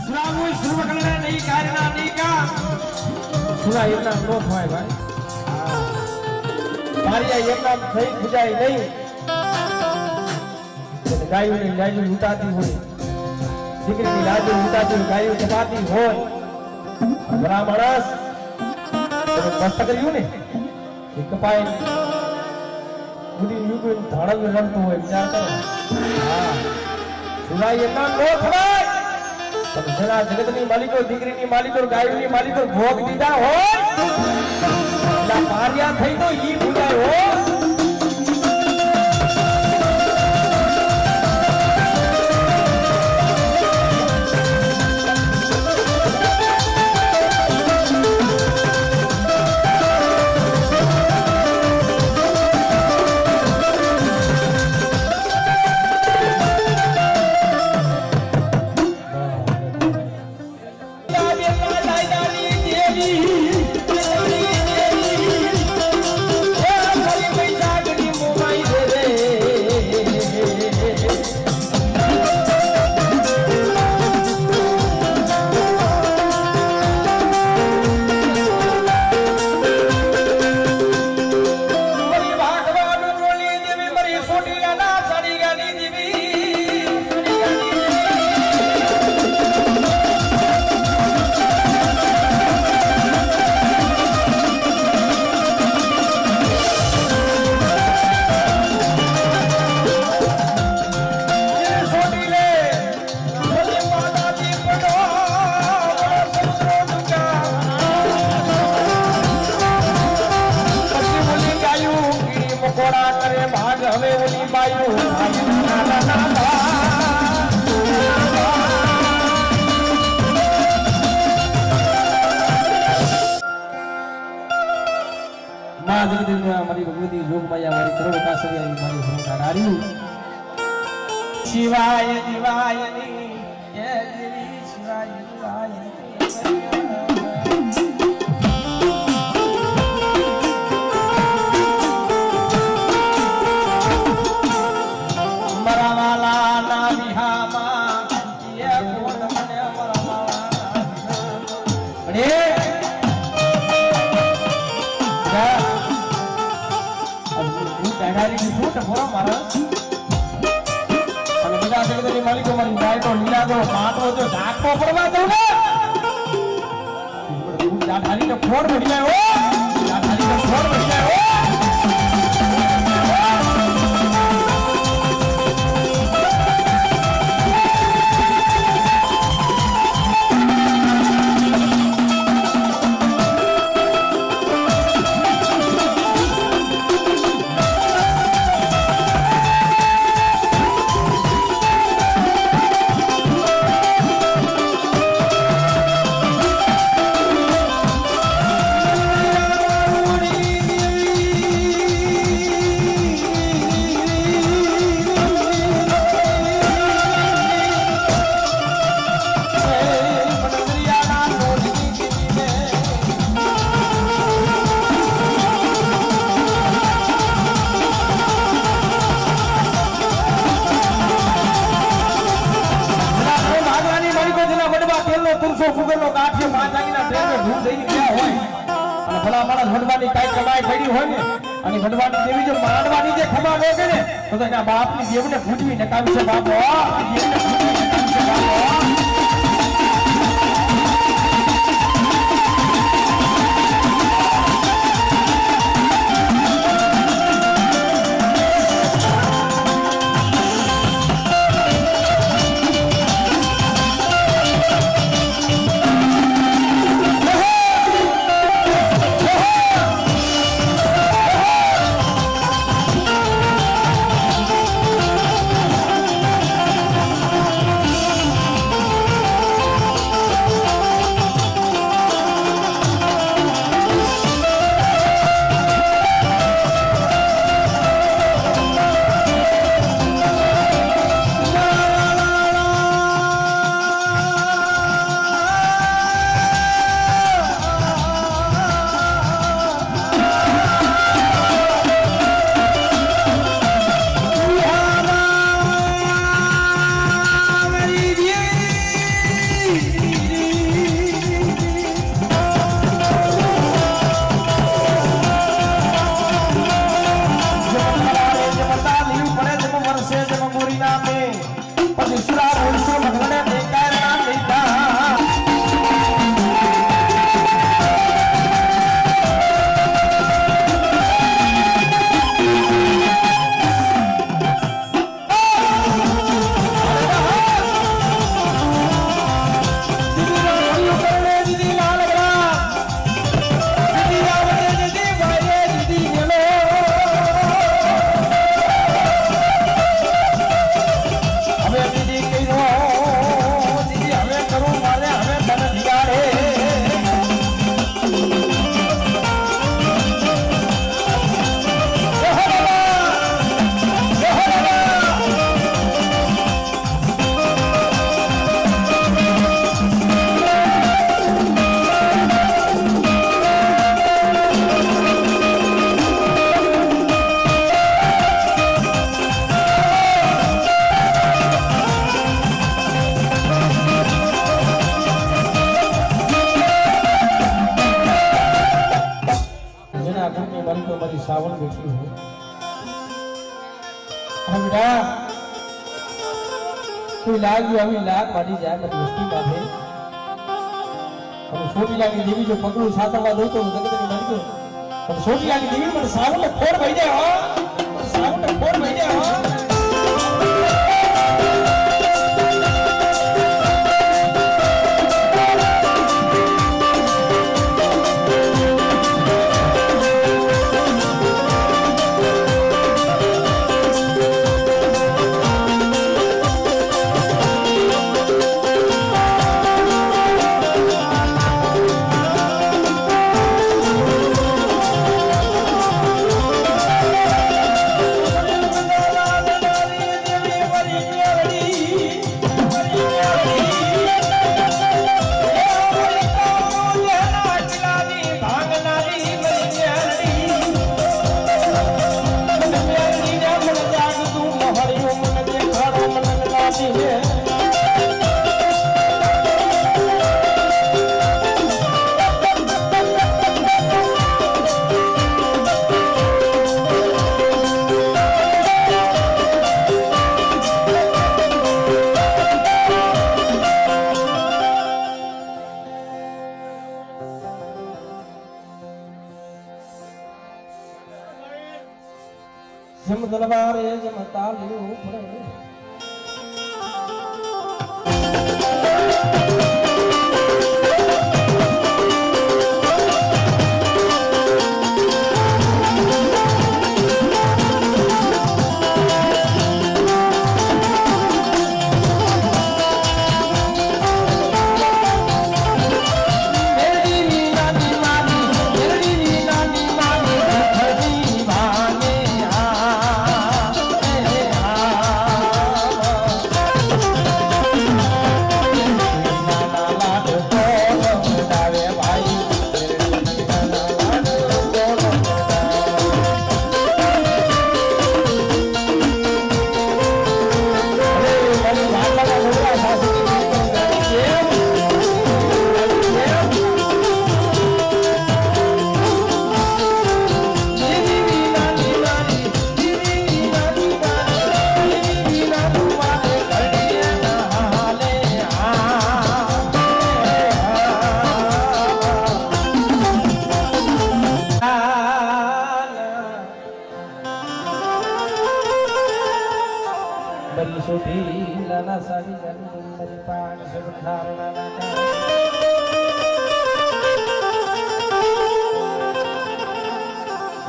સુરાવું સુરવકલને નહીં કારના નહીં કા સુરા એમના નો થાય ભાઈ મારી આ એમના થઈ પૂજાય નહીં ગાયોની લાજ ઉતાતી હોય દીકરીની લાજ ઉતાતી હોય ગાયો જમાતી હોય બરા માણસ મસ્ત કર્યું ને એ કપાય બુદ્ધિ યુગ ધડક રમતું હોય વિચાર કરો હા સુરાઈ એમના નો થાય તમે જરા જગતની માલિકો દીકરીની માલિકો ગાયોની માલિકો ભોગ દીધા હોય ના પાર્યા થઈ તો ઈ પૂજાય હો શિવાય દિવાય ની જય દેવી શિવાય દિવાય મરાવાલા ના વિહામાં એ કોણ મને મરાવાલા અરે હું ડાડારી શું ટફોરા મારા જગતની માલિકો મારી ગાય તો લીલા દો માટો જો ઢાકવો પડવા દઉં ને જાઠારી ને ફોડ પડી જાય હો જાઠારી ને ફોડ પડી જાય હો બાપની દેવને ભૂજવી નકામી છે બાપો सावली बैठी हो हम बेटा कोई लाग जो अभी लाग मारी जाए मत मुश्किल बात है हम छोटी लागी देवी जो पकड़ू सासरवाद हो तो जगत नहीं मर गयो हम छोटी लागी देवी मन सावल फोड़ भई जाए हो सावल फोड़ भई जाए हो जम दरबार जम तालियो पड़े लाना साड़ी जानी मेरी पान से धारणा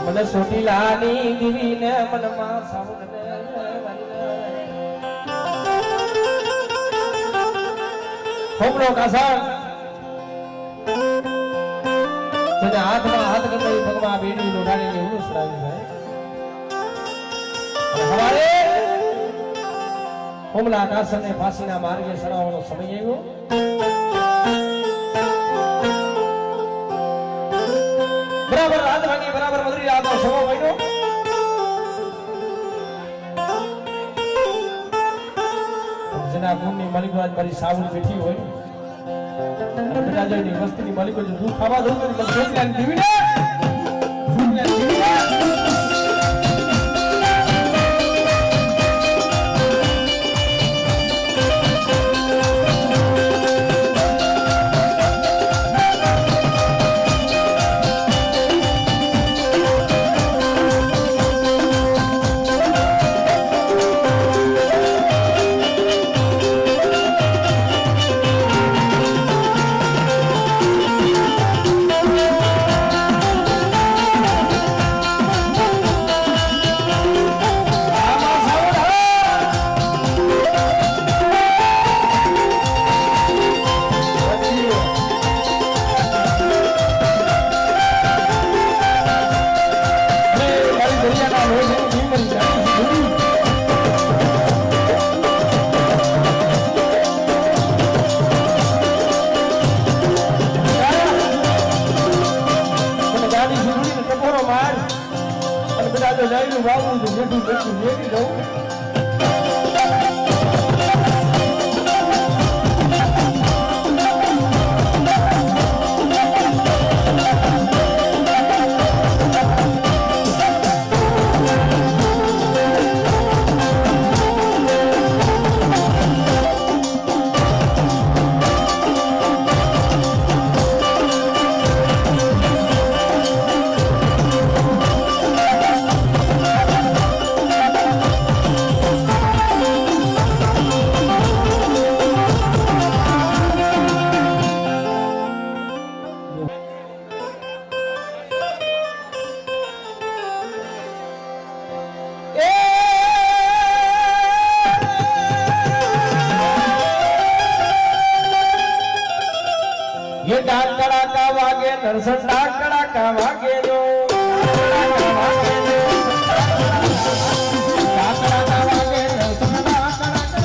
मन सोटी लानी दिवी ने मन मा साउन ने होमलो कासा तेने हाथ में हाथ कर भगवान बेड़ी लोटाने ने उस सुनाई है हमारे हुमला आकाशन ने फांसीना मार्गे सड़ावनो समय આવ્યો બરાબર રાત વાગી બરાબર મધરી રાતનો સમય બન્યો જેના ગુણની માલિકો આજ મારી સાવલી બેઠી હોય અને બિરાજની વસ્તીની માલિકો જો દૂધ ખાવા દઉં તો છોકરાને દીવીને ये डाक कड़ाका वागे नरसन डाक कड़ाका वागे जो डाक कड़ाका वागे नरसन डाक कड़ाका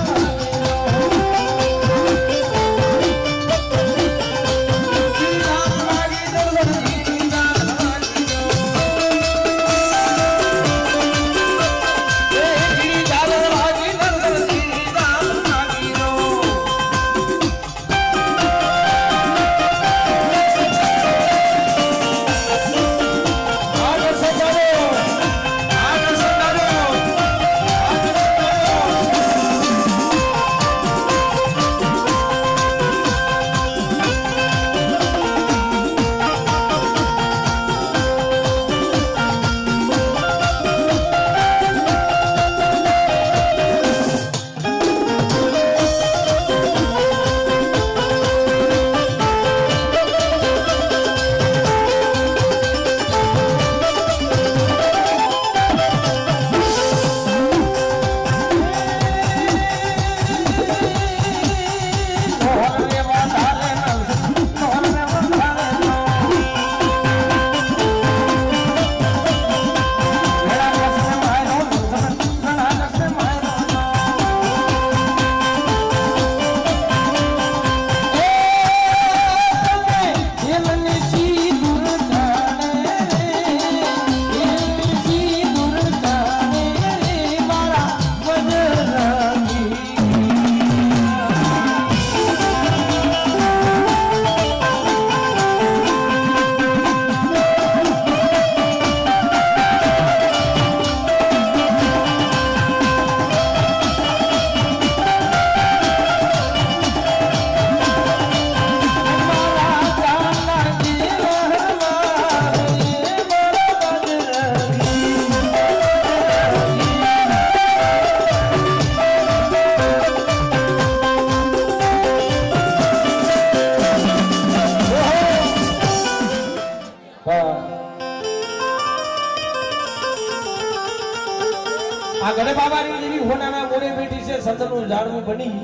આ ગણે બાબાની દેવી હોનાના મોરે બેઠી છે સતનું ઝાડવું બની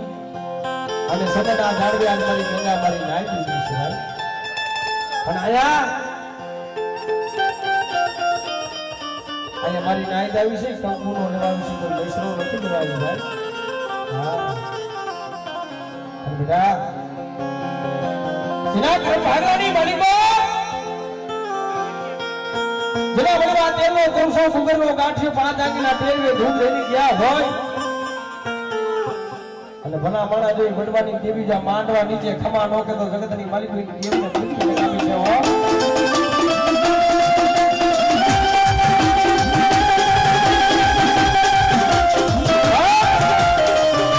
અને સતના ઝાડવે આજ મારી ગંગા મારી નાઈ દીધી છે ભાઈ પણ આયા મારી નાઈ દાવી છે કંકુનો લેવાનું છે તો વૈષ્ણવ નથી લેવાનું ભાઈ હા બેટા જીના ઘર ભાગવાની માલિકો જેના બળવા તેલનો કોલસો સુગરનો ગાંઠિયો 5 આંગળીના ટેરવે ધૂમ રેડી ગયા હોય અને ભલા માણા જોઈ વડવાની દેવી જા માંડવા નીચે ખમા નો કે તો જગતની માલિકની દેવીને પૂછી લગાવી છે હો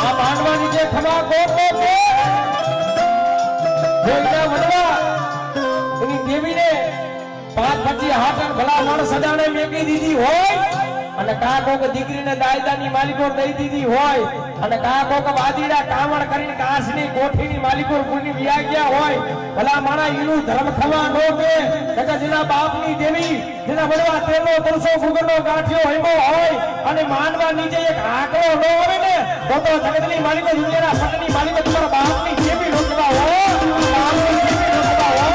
આ માંડવા નીચે ખમા કો જોઈના વડવા એની દેવીને 5-25 હાથ ભલા માણસ સદાને મેકી દીધી હોય અને કાકો કે દીકરીને દાયદાની માલિકો દઈ દીધી હોય અને કાકો કે વાદીડા કામણ કરીને કાસની કોઠીની માલિકો પૂરની વિયા ગયા હોય ભલા માણા ઈનું ધર્મ ખવા નો કે જેના બાપની દેવી જેના બળવા તેનો તરસો ફુગરનો ગાંઠિયો હઈમો હોય અને માનવા નીચે એક આકડો ન આવે ને તો જગતની માલિકો દુનિયાના સટની માલિકો તમારા બાપની દેવી રોકવા હોય બાપની દેવી રોકવા હોય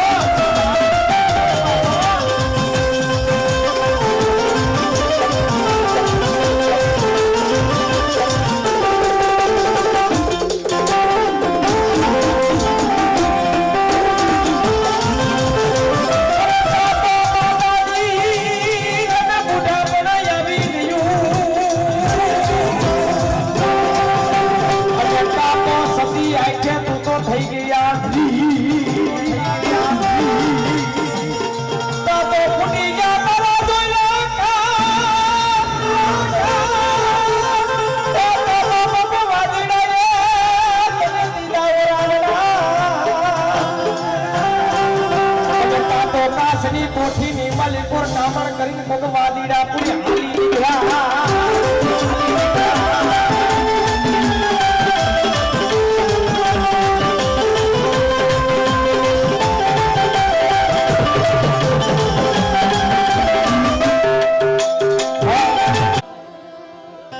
કોઠીની માલિકોર નામણ કરીને ભગવાદીડા પૂરી હાલી દીધા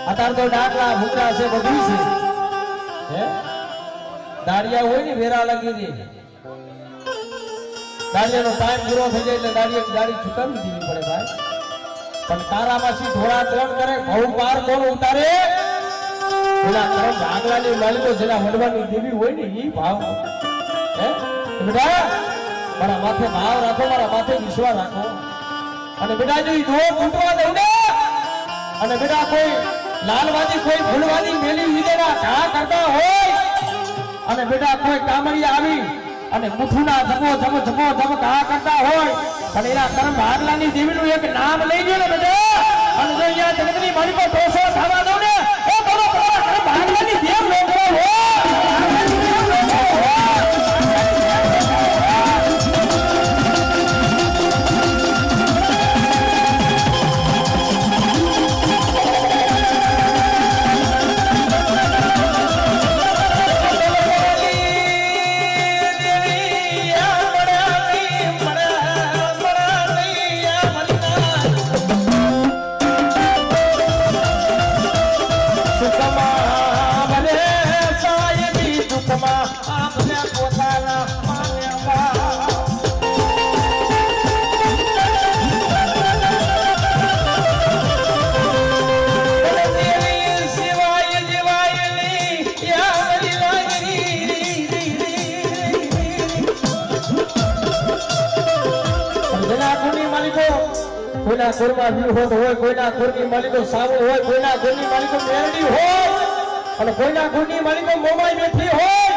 અત્યારે તો ડાકલા ભૂકરા છે બધું છે હે દાડિયા હોય ને વેરા લાગી દે દાડિયાનો ટાઈમ પૂરો થઈ જાય એટલે દાડી છૂટાવી દેવી પડે ભાઈ. પણ તારામાંથી થોડા કોણ કરે, ભવ પાર કોણ ઉતારે? પેલા કરમ ભાગલાની માલિકો જેના વડવાની દેવી હોય ને ઈ ભાવ. હે બેટા, મારા માથે ભાવ રાખો, મારા માથે વિશ્વાસ રાખો. અને બેટા જો ઈ દોર તૂટવા દઉં ને, અને બેટા કોઈ લાલવાદી કોઈ ફૂલવાદી મેલી વિદેના ઘા કરતા હોય, અને બેટા કોઈ કામળી આવી અને મુઠુના જમો ઘા કરતા હોય, અને એના કરમ ભાગલાની દેવીનું એક નામ લઈ ગયો ને બેટા, અને જો અહીંયા જગતની માલિકો દોષો થવા દો ને, એ બોલો કરમ ભાગલાની દેવ લોકો હોય. કોઈના કુરમાં વિહોત હોય, કોઈના કુરની માલિકો સાવળ હોય, કોઈના કુરની માલિકો મેરડી હોય, અને કોઈના કુરની માલિકો મોમાઈ બેઠી હોય,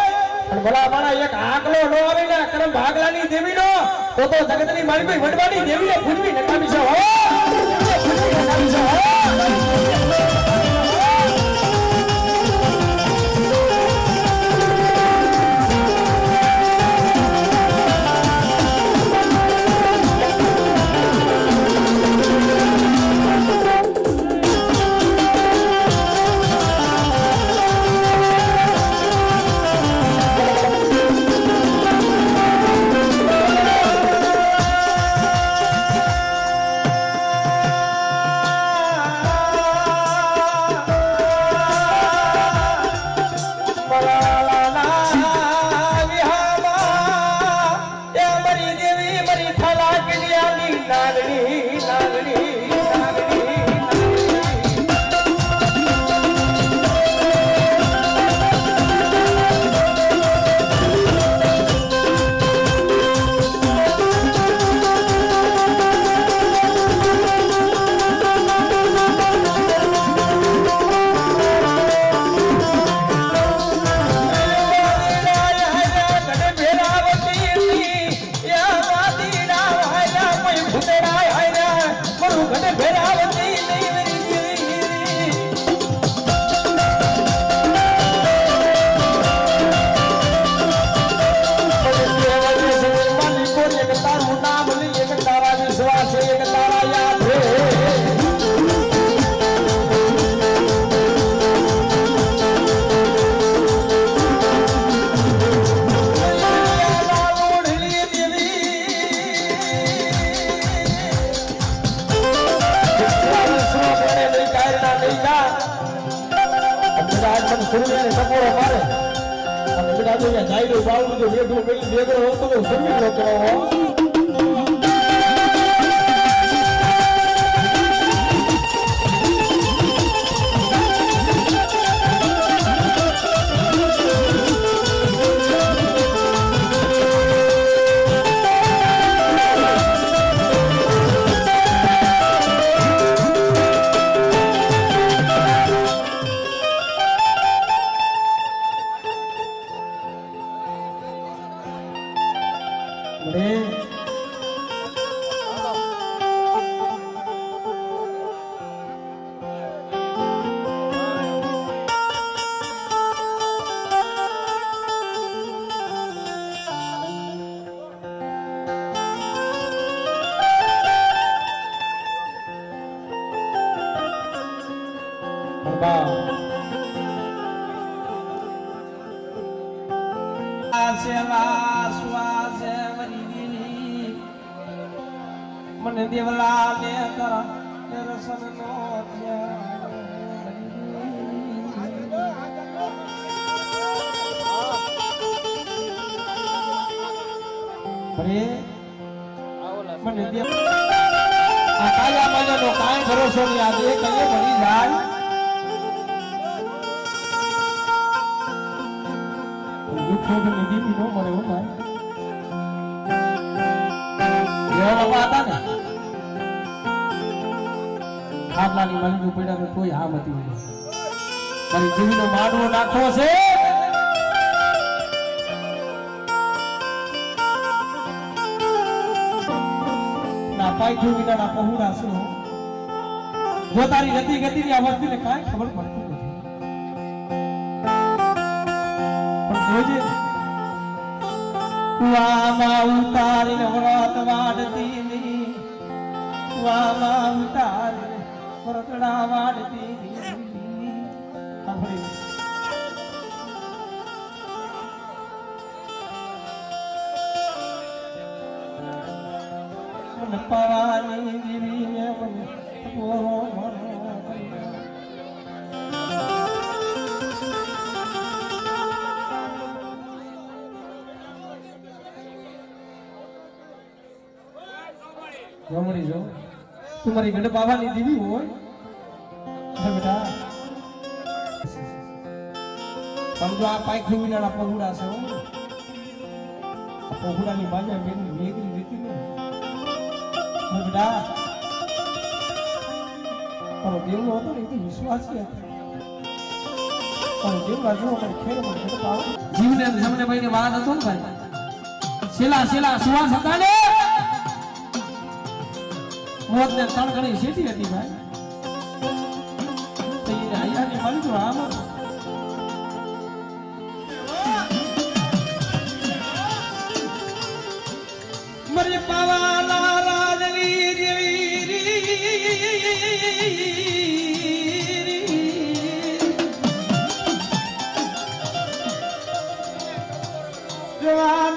અને ભલા મારા એક આકલો નો આવે ને કરમ ભાગલાની દેવીનો, તો જગતની માલિકો વડવાની દેવીને ફૂટવી નકામી છે હો, ફૂટવી નકામી છે હો. મને દેવલા ને કરા દર્શન નો અરે મને દે આ કાયા માયાનો કાંઈ ભરોસો નહીં આ બે કઈએ ભરી જાય દુઃખો ને દીદી નો મળે હો ભાઈ એવા બાપા હતા ને ખાટલાની માલિકનું પડ્યા કોઈ હામ હતી મારી જીવીનો માંડવો નાખવો છે ના પાયઠું વિનાના પહોળા છે જો તારી ગતિ ગતિની આ વસ્તીને કાંઈ ખબર પડતી નથી પણ જોજે કુવામાં ઉતારીને વ્રત વાડતી ની કુવામાં ઉતારીને વ્રતડા વાડતી ની મને પાવાની દીવીને મને પોરો જમણી જો તમારી ગઢ બાવાની દીવી હોય બેટા સમજો આ પાયખી વિનાના પહોળા છે પહોળાની બાજા બેની વેગરી રીતી ને બેટા તારો દેવનો હતો ને એ તો વિશ્વાસી હતો તારો દેવના જો મને ખેર મને ગઢ પાવ જીવને જમને ભાઈને વાત હતો ને ભાઈ શેલા સુવાસ હતા ને મોત ને ત્રણ ઘણી સીટી હતી ભાઈ તો એ આયાની મારી તો આમ મરે પાવાલા રાજલી દેવી રેવા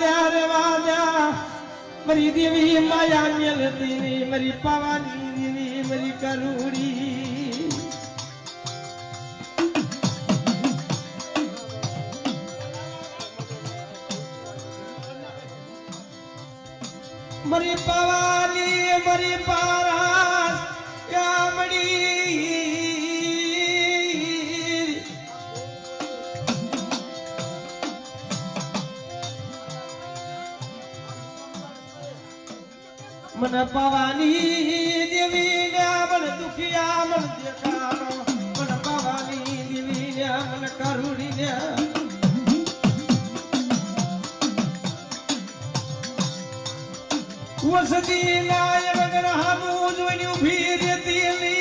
મરી દેવી માયા મેલતી મરી પાવાની દેવી મરી કરુડી મરી પાવાની મરી પારાસ યામડી मन पवानी देवी ने मन दुखिया मन देखानो मन पवानी देवी ने मन करुणी ने वसती नाय वगर हमू जोनी उभी रहती नी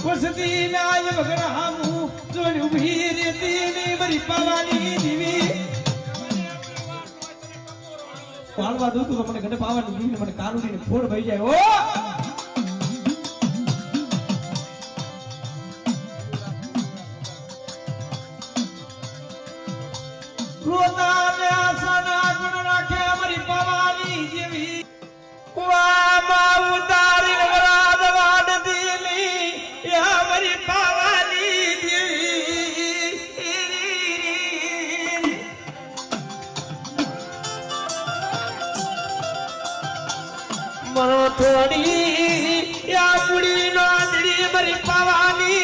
वसती नाय वगर हमू जोनी उभी रहती नी मरी पवानी देवी પાળવા દઉં તો મને ગઢ પાવાની દીવીને મને કારુડીને ફોડ ભઈ જાય ઓ રોતાને આસના ગુણ રાખે અમારી પાવાની જેવી કુવામાં ઉતારીને વરાદ વાડ દીલી એ અમારી પાવાની દેવી मनो थोड़ी या पुड़ी नोंदड़ी मरी पवानी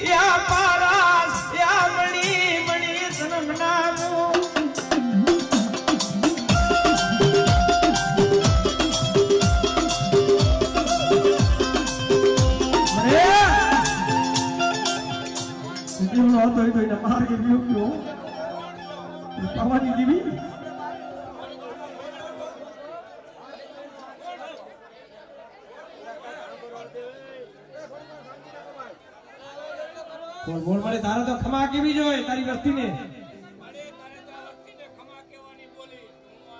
या पारास या मणि मणि सनम नामो अरे जीवन तो ही ना मार के बियो क्यों पवानी देवी बोल बोले तारा तो खमा के भी जो है तारी वस्ती ने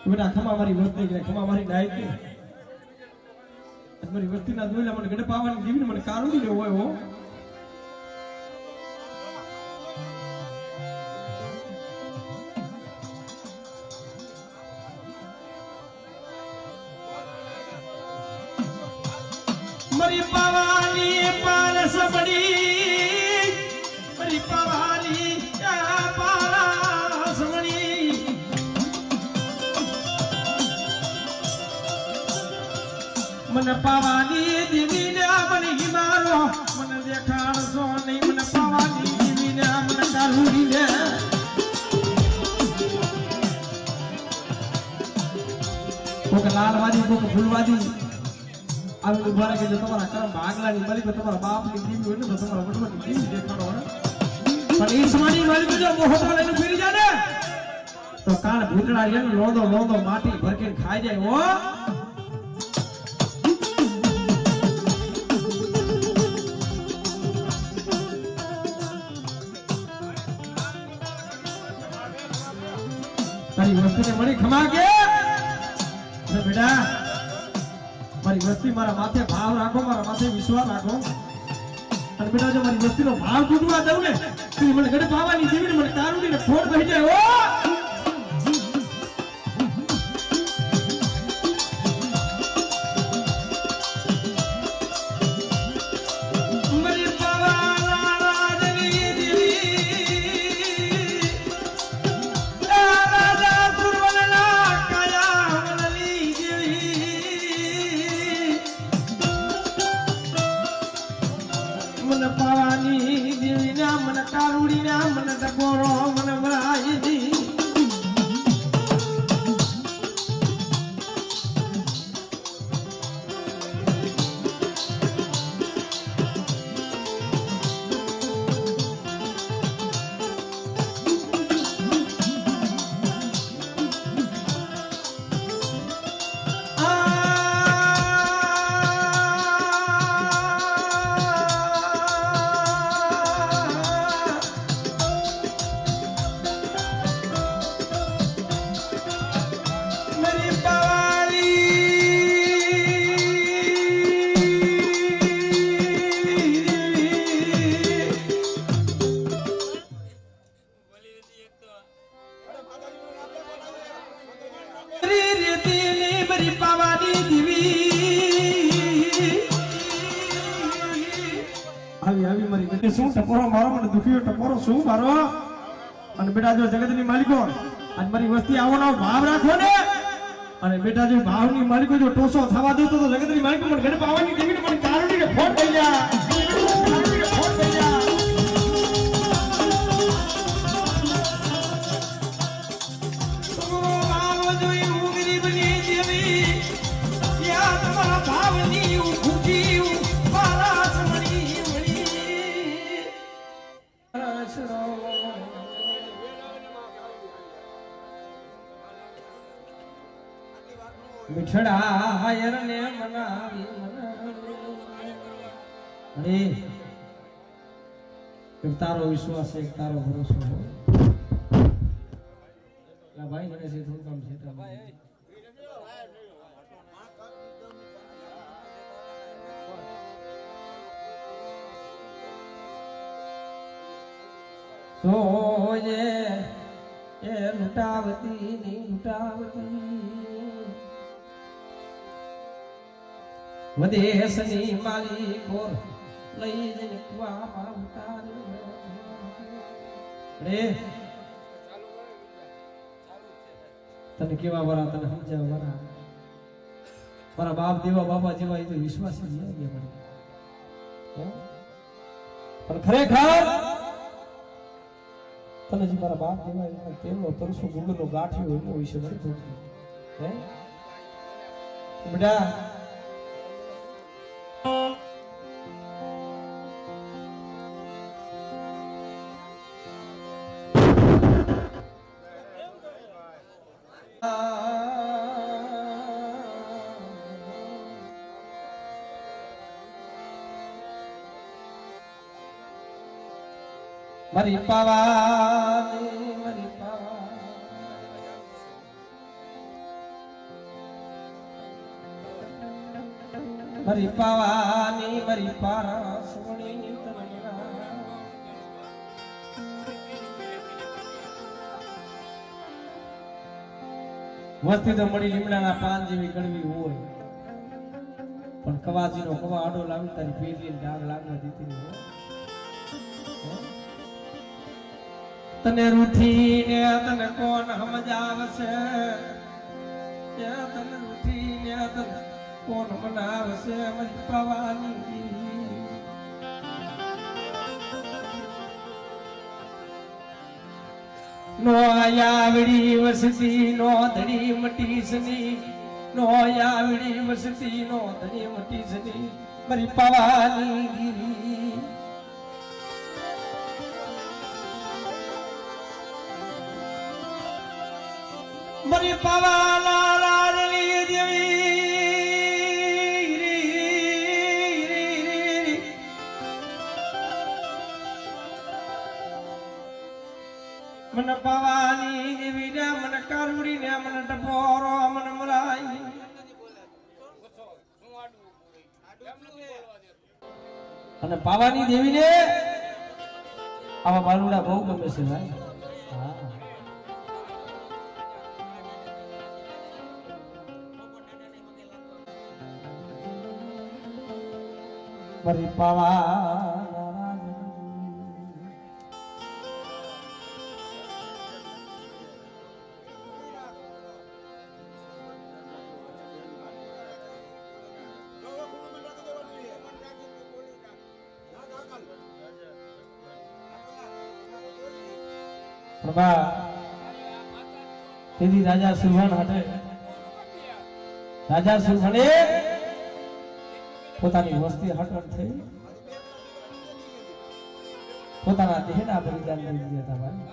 बेटा खमा हमारी वस्ती के खमा हमारी नायक के हमारी वस्ती ना दोला मन गड पावन जीवन मन कारू दी होय हो मरी पावानी पारस बड़ी पवानी पारा समणी મને પાવાની દીવીને મને હિમારો મને દેખાડશો નહીં મને પાવાની દીવીને મને કાઢીને કોક લાલવાદી કોક ફૂલવાદી આવી ઉભા રાખી જો તમારા કરમ ભાગલાની માલિક તમારા બાપની દીવી હોય ને તો તમારા વડવાની દીવી દેખાડો પણ ઈ સમાની માલિક જો મોહતો લઈને ફેરી જાય ને તો કાળ ભૂતડા જેમ લોંદો લોંદો માટી ભરકે ખાઈ જાય હો તારી વસ્તીને મળી ખમા કે બેટા મારી વસ્તી મારા માથે ભાવ રાખો મારા માથે વિશ્વાસ રાખો અને બેટા જો મારી વસ્તીનો ભાવ તૂટવા દઉં ને તો મને ગડે પાવાની જીવીને મને તારુડીને ફોડ થઈ જાય ઓ મને પાવાની દેવીના મને કારુડીના મને ટકોરો મને મરાઈ આવી મારી બેટી શું ટપોરો મારો મને દુખીયો ટપોરો શું મારો અને બેટા જો જગતની માલિકો આજ મારી વસ્તી આવવાનો ભાવ રાખો ને અને બેટા જો ભાવની માલિકો જો ટોસો થવા દો તો જગતની માલિકો મને ઘડે પાવાની દેવીને મને કારણીને ફોડ થઈ જા ફોડ થઈ જા તો આવો જો હું ગરીબની દેવી યા તમારા ભાવની હું ભૂખી હું મારા मिठड़ा हायर ने मनावी अरे एक तारो विश्वास है एक तारो भरोसा हो ला भाई મને से થોડું કામ છે સોયે એ લૂટાવતી ની લૂટાવતી વદેશની માલિકો લઈ જઈને કુવામાં ઉતારી રે તને કેવા વરા તને સમજાવ વરા મારા બાપ દેવા બાપા જેવા એ તો વિશ્વાસ જ નહીં મને પણ ખરેખર તને જે મારા બાપ દેવા તેમનો તરસો ગુગળનો ગાંઠિયો એનો વિશે મને જોતું હે બેટા મરી પાવાની મરી મરી પાવાની મરી પારા સોણી વસ્તી તો મળી લીમડાના પાન જેવી કડવી હોય પણ કવાજીનો કવા આડો લાવી તારી પેલી ડાગ લાગવા દીધી હોય તને રૂઠીને તને કોણ સમજાવશે તને રૂઠીને તને કોણ મનાવશે મારી પાવાની નો આયાવડી વસતી નો ધડી મટી સની નો આયાવડી વસતી નો ધડી મટી સની મારી પાવાની ગીરી મારી પાવાના લાડલી દેવી मन पावानी देवी ने मन कारुड़ी ने मन टपोरो मन मराई અને પાવાની દેવી ને આવા બાલુડા બહુ ગમે છે ભાઈ હા મારી પાવા પ્રભા તેદી રાજા સુરવણ hatte રાજા સુરવણે પોતાની વસ્તી હટણ થઈ પોતાના દેહના બલિદાન કરી દીધા હતા ભાઈ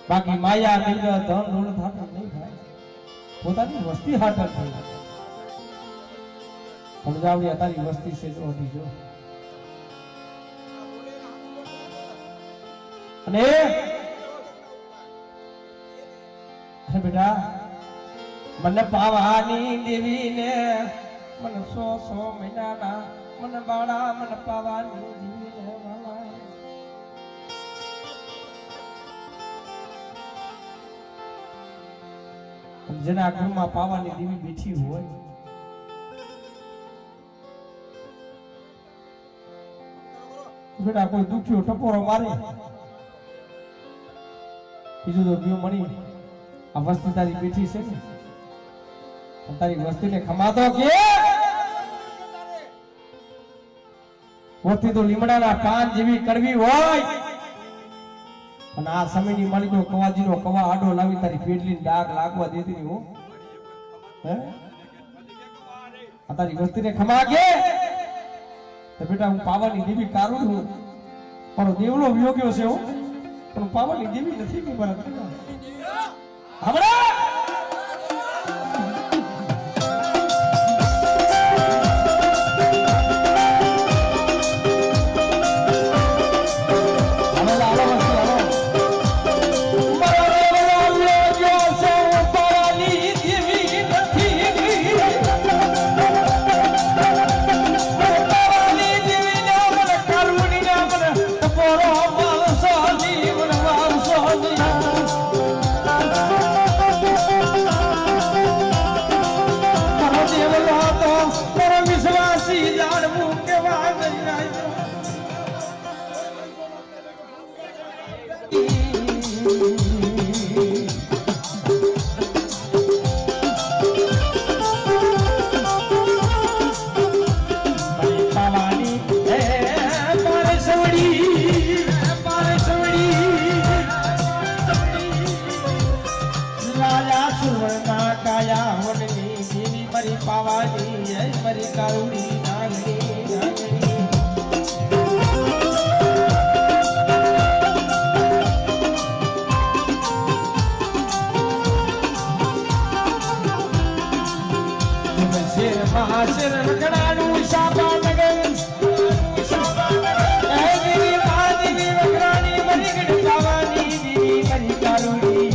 બાકી માયા મિલત ધન દોલત હાટણ નહીં થાય પોતાની વસ્તી હટણ થઈ સમજાવડી તારી વસ્તી છે તો હટી જો અને બેટા મને પાવાની દેવી ને મને 100 મહિનાના મને બાળા મને પાવાની દેવી ને જેના ઘરમાં પાવાની દેવી બેઠી હોય બેટા કોઈ દુખ્યો ટપોરો મારે બીજું તો ગયું મણી આ વસ્તી તારી બેઠી છે ને તારી વસ્તીને ખમાતો કે વસ્તી તો લીમડાના પાન જેવી કડવી હોય અને આ સમયની માલિકો કવાજીનો કવા આડો લાવી તારી પેટલી ડાઘ લાગવા દેતી ની હો હે આ તારી વસ્તીને ખમા કે તો બેટા હું પાવાની દેવી કારું છું મારો દેવલો વિયોગ્યો છે હું પણ પાવાની દેવી નથી કે મારા હમણાં પાવાની મરી કારુડી નાગણી નાગણી શેર મહાશેર રગડાનું શાબા નગર દેવી મહાદેવી વગરાણી મરી ગઢ પાવાની દેવી મરી કારુડી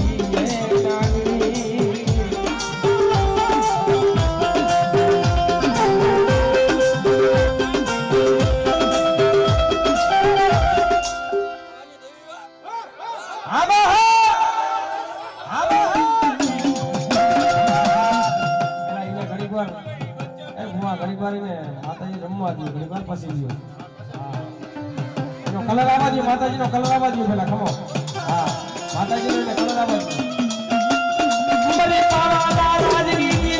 માતાજી નો કલર આવવા દો પેલા ખમો હા માતાજી નો કલર આવવા દો મને પાવા રાજની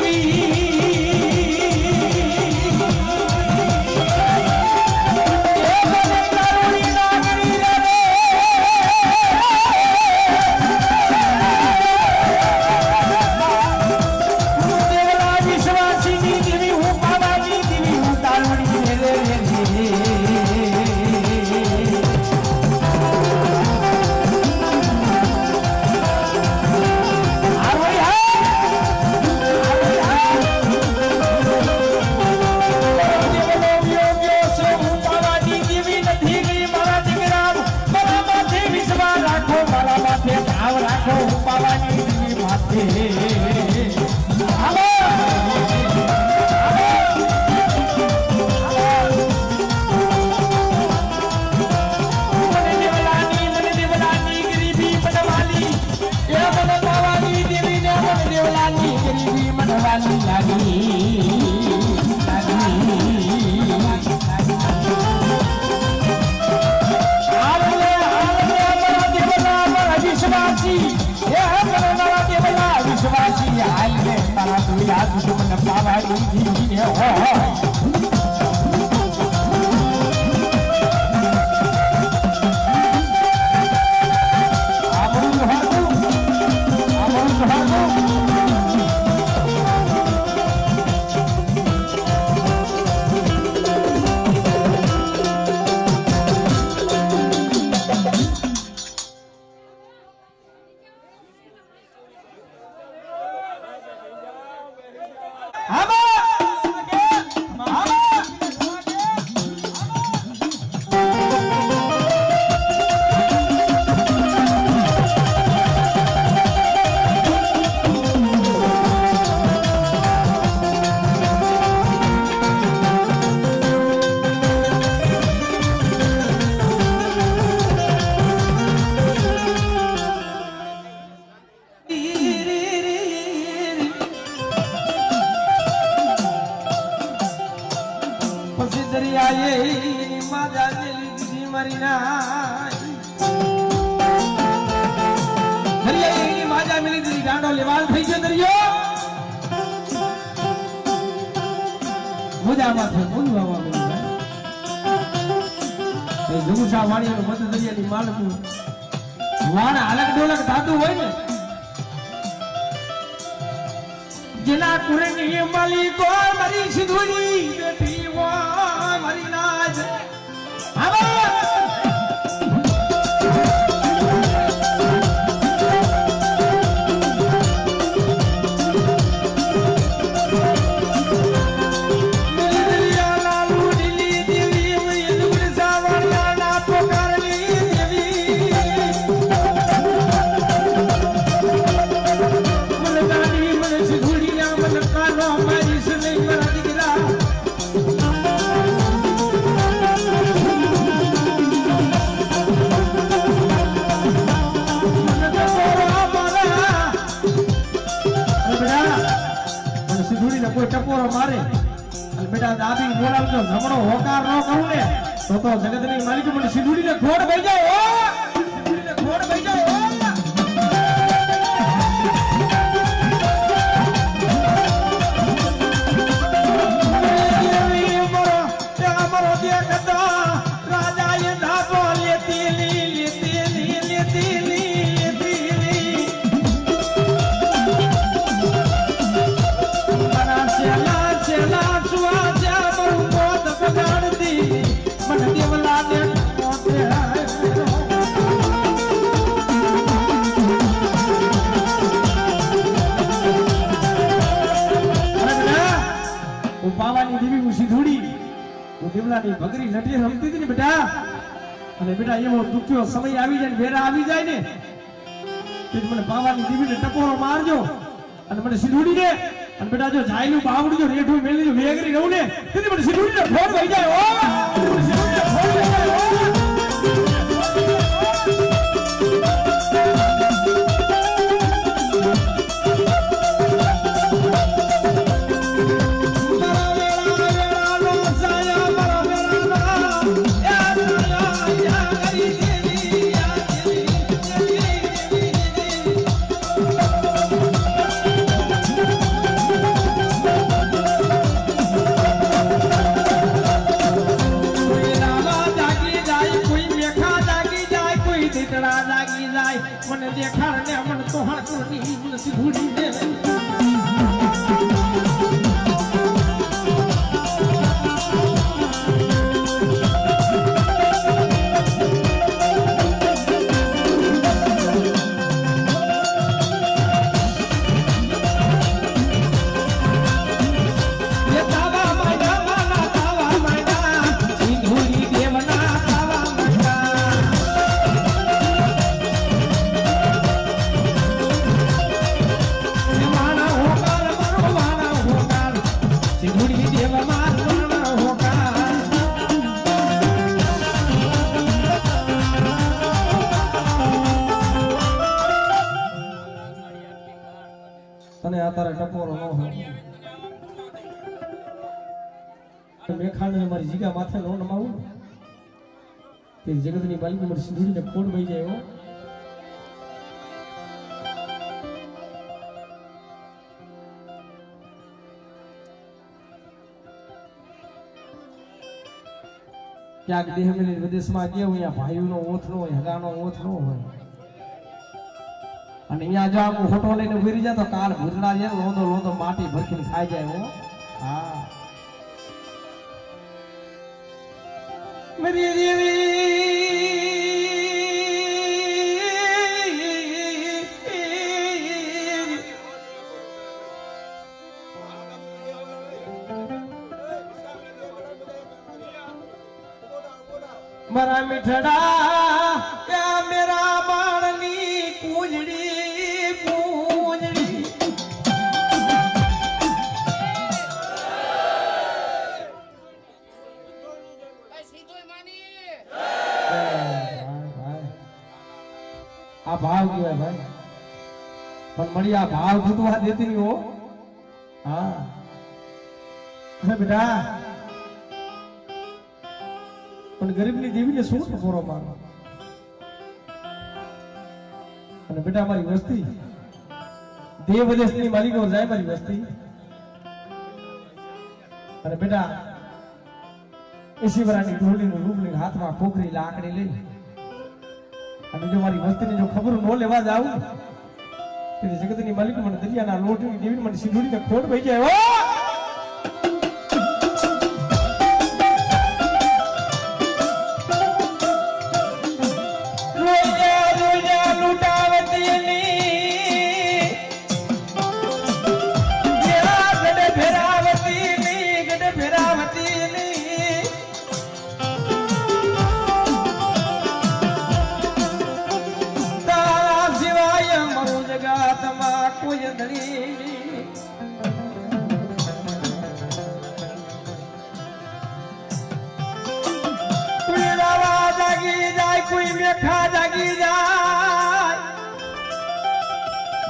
જેના કુરેની માલિકો મારી સિંધુડી બેઠી હોય મારી નાજ ટપોરો મારે અને બેટા દાબી બોલાવજો જમણો હોકાર ન કરું ને તો જગતની માલિક મને સિંધુડીને ખોડ ભઈ જાય સિંધુડીને ખોડ ભઈ જાય રાજાએ ધાબો લેતી પાવાની દેવી હું સિંધુડી હું દેવલાની ભગરી લટી રમતી હતી ને બેટા અને બેટા એવો દુખ્યો સમય આવી જાય ને વેરા આવી જાય ને તે મને પાવાની દેવીને ટપોરો મારજો અને મને સિંધુડીને અને બેટા જો જાયલું બાવડું જો રેઠું મેલી જો વેગરી રહું ને તેથી મને સિંધુડીને ફોડ થઈ જાય ઓ સિંધુડીને ફોડ થઈ જાય ઓ તને આ તારા ટપોરો ન હોય મેખાને મારી જીગા માથે નો નમાવું તે જગતની માલિક મારી સિંદૂરીને ખોડ વહી જાય હો ક્યાંક દેહ મેલી વિદેશમાં ગયા હોય ભાઈઓનો ઓથ નો હોય હગાનો ઓથ નો હોય અને અહીંયા જો આમ ફોટો લઈને ઉભી રહી જાય તો કાલ ભૂતડા છે લોંદો લોંદો માટી ભરખીને ખાઈ જાય હો હા मेरी देवी मरा मिठड़ा या मेरा बाणनी पूंजड़ी पूंजड़ी आ भाव क्यों है भाई पण मड़ी आ भाव फूटवा देती नहीं हो हाँ अरे बेटा पण गरीबनी देवीने શું ટપોરો મારો અને બેટા મારી વસ્તી દેવ દેશની માલિકો જાય મારી વસ્તી અને બેટા 80 વર્ષની ઢોલીનું રૂપ લઈને હાથમાં ખોખરી લાકડી લઈ અને જો મારી વસ્તીને જો ખબર ન લેવા જાવ તો જગતની માલિક મને દરિયાના લોટની દેવી મને સિંદૂરીને ખોડ વહી જાય હો कोई मेखा जागी जाए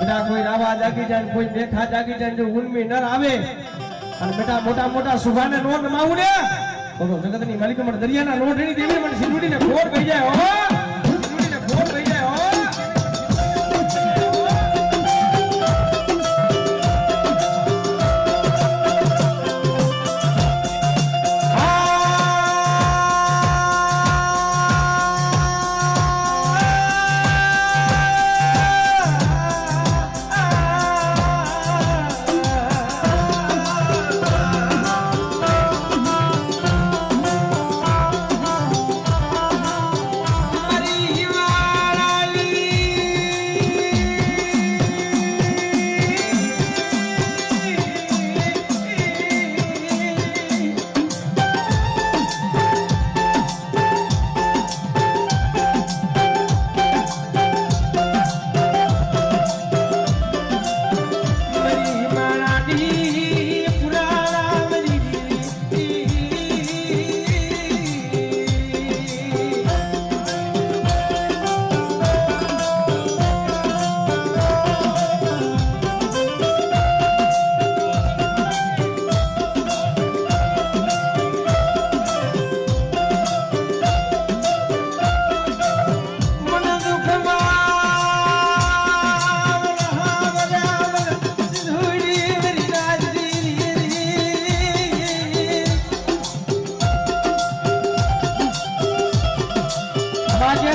बेटा कोई रावा जागी जाए कोई मेखा जागी जाए जो उनमें न आवे और बेटा मोटा मोटा सुभाने नो नमाऊ ने तो जगतनी मालिक मन दरियाना लोटणी देवी मन सिंदूरीने खोड થઈ જાય હો સિંદૂરીને खोड થઈ જાય હો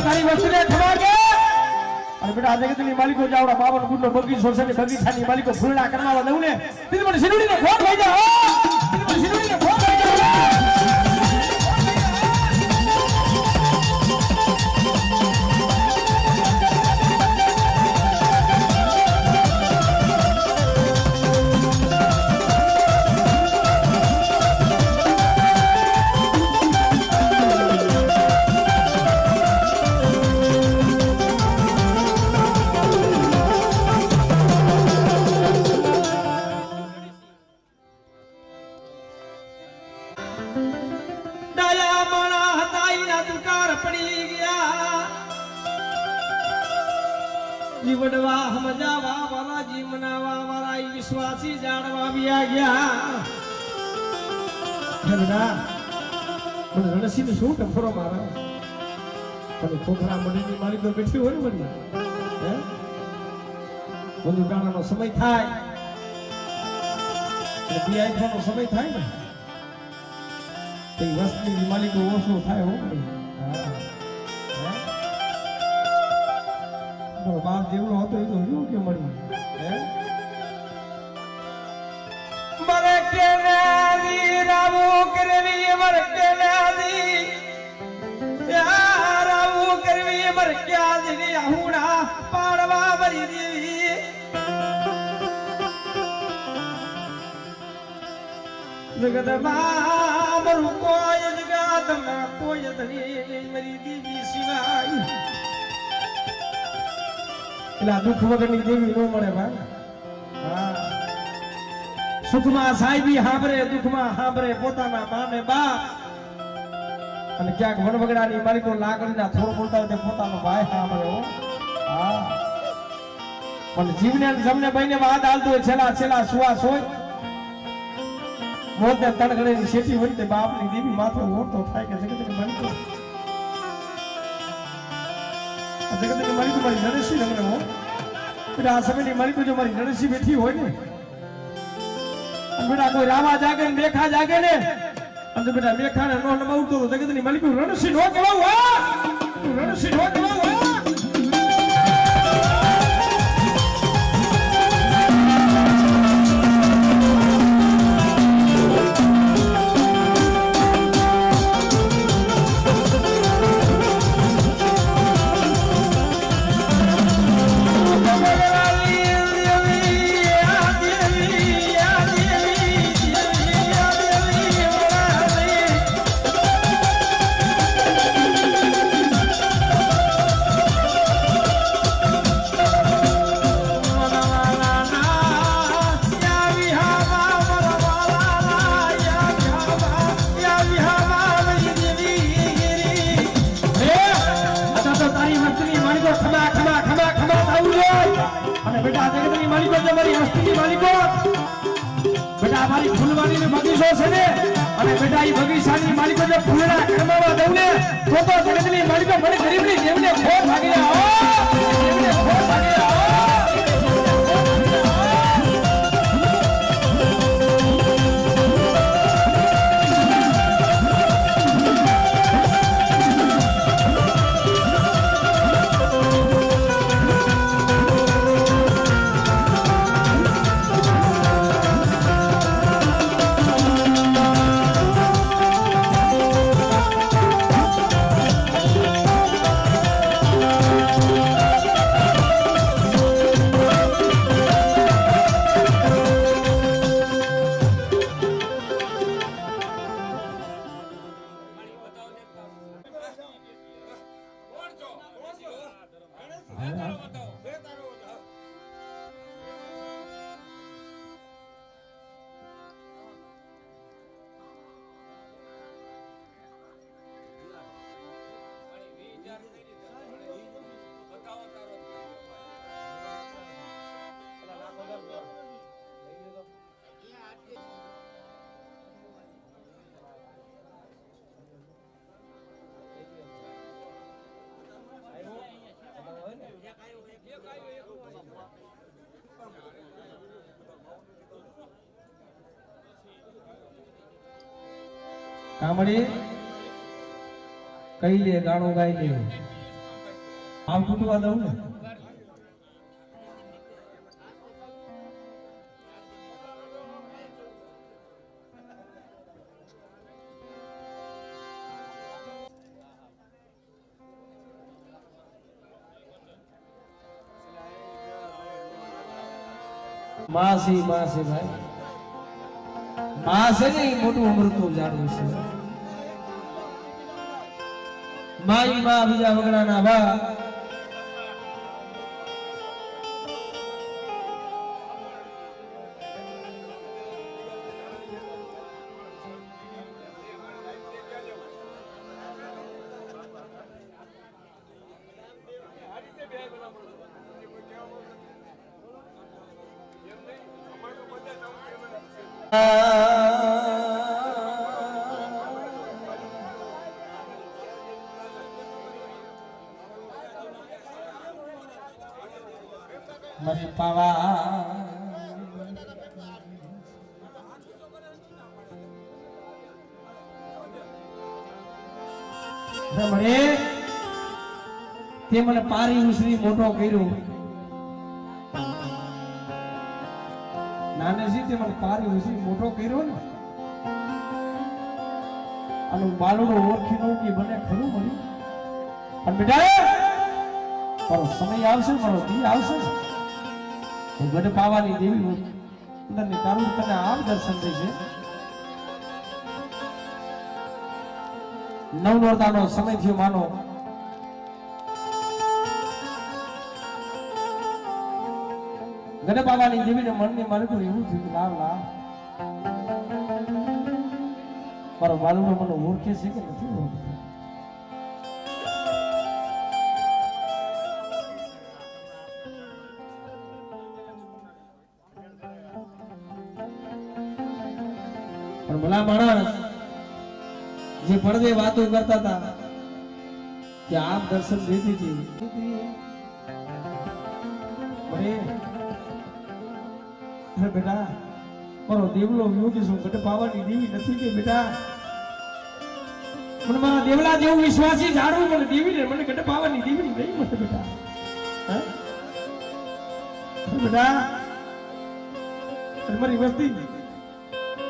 તારી વસ્તુને ખવાગે અને બેટા જગતની માલિકો જાવડા બાવન ગુડનો બગીચો છે ને બગીચાની માલિકો ફૂલડા કરવાવા દઉં ને તીને મને સિંદૂરીને ખોટ થઈ જાય તીને મને સિંદૂરીને ખોટ થઈ જાય जीवड़वा हम जावा वाला जी मनावा वाला વિશ્વાસી જાણવા આવ્યા ગયા બધા મને રણસીને શું ટફરો મારે પણ ખોખરા મંડળની માલિકો બેઠી હોય ને બધી હે બધું ગાણાનો સમય થાય એટલે આઈફોનનો સમય થાય ને તે વસ્તીની માલિકો ઓછો થાય હો ભાઈ હા બાપ જેવડો હતો એ તો શું કે મળ્યું હે મરે કે નાદી રામુ કરવી મરે કે નાદી યાર રામુ કરવી મરે કે આદી હુણા પાડવા ભરી દેવી જગતમાં મરું કોઈ જગતમાં કોઈ ધણી મરી દેવી સિવાય એટલે દુઃખ વગરની દેવી નો મળે ભાઈ હા સુખમાં સાહેબી હાંભરે દુઃખમાં હાંભરે પોતાના માને બાપ અને ક્યાંક વનવગડાની માલિકો લાકડીના થોર બોલતા હોય તે પોતાનો ભાઈ હાંભરે હો હા પણ જીવને જમને ભાઈને વાત હાલતો હોય છેલ્લા સુવાસ હોય મોતને તણગડેની શેઠી હોય તે બાપની દેવી માથે ઓળતો થાય કે જગતની માલિકો જગતની માલિકો મારી નરસિંહ રમણે હો એટલે આ સમયની માલિકો જો મારી નરસિંહ બેઠી હોય ને બેટા કોઈ રાવા જાગે ને મેખા જાગે ને અને બેટા મેખા ને નો નમાવતો તો જગતની માલિકો રણસિંહ નો કહેવાય હો રણસિંહ નો કહેવાય હો બેટા જગતની માલિકો જે મારી હસ્તીની માલિકો બેટા મારી ફૂલવાડી નો બગીચો છે ને અને બેટા ઈ બગીચાની માલિકો જે ફૂલડા કમાવા દઉં ને તો જગતની માલિકો મને ગરીબની જેમને ખોટ ભાગી આવો જેમને ખોટ ભાગી આવો કામડી કઈ લે ગાણું ગાઈ લે આમ તૂટવા દઉં ને માસી ભાઈ માસે નહીં મોટું અમૃતું જાણવું છે માઈ માં બીજા વગડાના બા મારી પાવા મને તે મને પારી ઉસરી મોટો કર્યો નાનેથી તે મને પારી ઉસરી મોટો કર્યો ને અને બાલુડો ઓળખી નો કે મને ખરું મળ્યું પણ બેટા મારો સમય આવશે મારો દી આવશે હું ગઢ પાવાની દેવી અંદરની તારું તને આમ દર્શન થશે નવનોરતાનો સમય થયો માનો ગઢ બાબાની દેવીને મનની મારું એવું થયું લાવ લાવ મારો બાલુનો મને ઓળખે છે કે નથી ઓળખતો પણ ભલા માણસ જે પડદે વાતો કરતા હતા કે આપ દર્શન દેતી હતી અરે બેટા મારો દેવલો યોગી શું ગઢ પાવાની દેવી નથી કે બેટા મને મારા દેવલા જેવું વિશ્વાસી જાણવું મને દેવી ને મને ગઢ પાવાની દેવી નહીં મળે બેટા બેટા મારી વસ્તી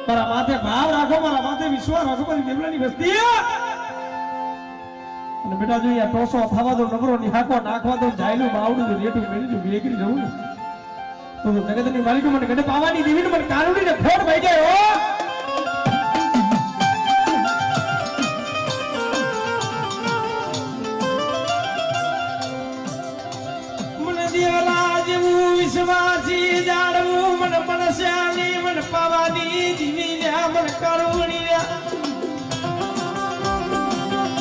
મારા માથે ભાવ રાખો મારા માથે વિશ્વાસ રાખો મારી દેવલાની વસ્તી અને બેટા જો આ ટોસો થવા દો નબરો નિહાકો નાખવા દો જાયલું બાવડું રેટું મેળ્યું બેગરી જવું ને તો જગતની માલિકો મને ગઢ પાવાની દેવી મને કાનુડી ને ખોટ ભાઈ ગયો મને દેવલા જેવું વિશ્વાસી જાણવું મને મનસ્યાની મને પાવાની દેવી ને મને કાનુડી ને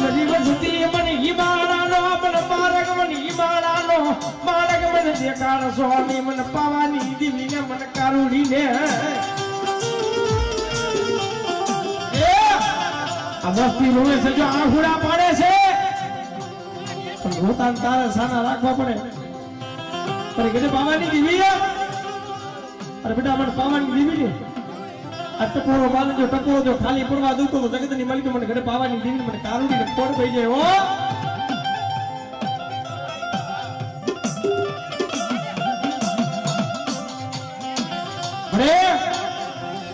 બધી વસ્તી મને હિમાળાનો મને માર્ગ મને હિમાળાનો માર્ગ મને દેખાડ સ્વામી મને પાવાની દેવી ને મને કારુડી ને આ વસ્તી રોવે છે જો આહુડા પાડે છે પણ રોતાન તારે સાના રાખવા પડે પર ગઢ પાવાની દેવી અરે બેટા મને પાવાની દેવી ને આ ટકોરો બાંધ જો ટકોરો જો ખાલી પડવા દઉં તો જગતની માલિક મને ગઢ પાવાની દેવી મને કારુડી ને કોડ થઈ જાય હો અરે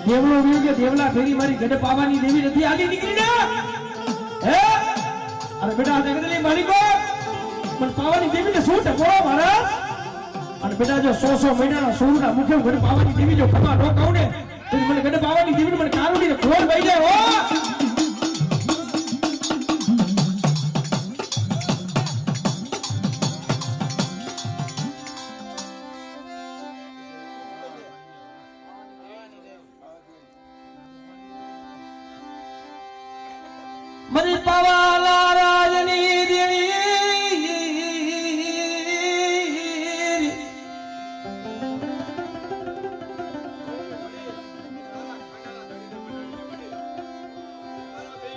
દેવલો વ્યુ કે દેવલા ફેરી મારી ગઢ પાવાની દેવી નથી આગી નીકળી ને હે અરે બેટા જગતની માલિકો મને પાવાની દેવી ને શું ટકોરો મહારાજ અને બેટા જો 100 મહિનાના સોળના મુખે ગઢ પાવાની દેવી જો કમા નો કહું ને તો મને ગઢ પાવાની દેવી મને કારુડી ને ખોર પડી જાય હો મને પાવાલા રાજની દેવી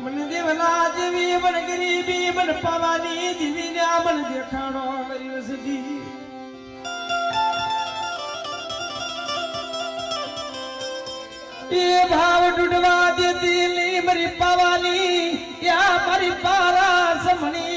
મને દેવલા જેવી મને ગરીબી મને પાવાની દેવી ને મને દેખાડો કર્યો સજી એ ભાવ ડૂડવા દેતી લી મારી પાવાની યા મારી પારા સમણી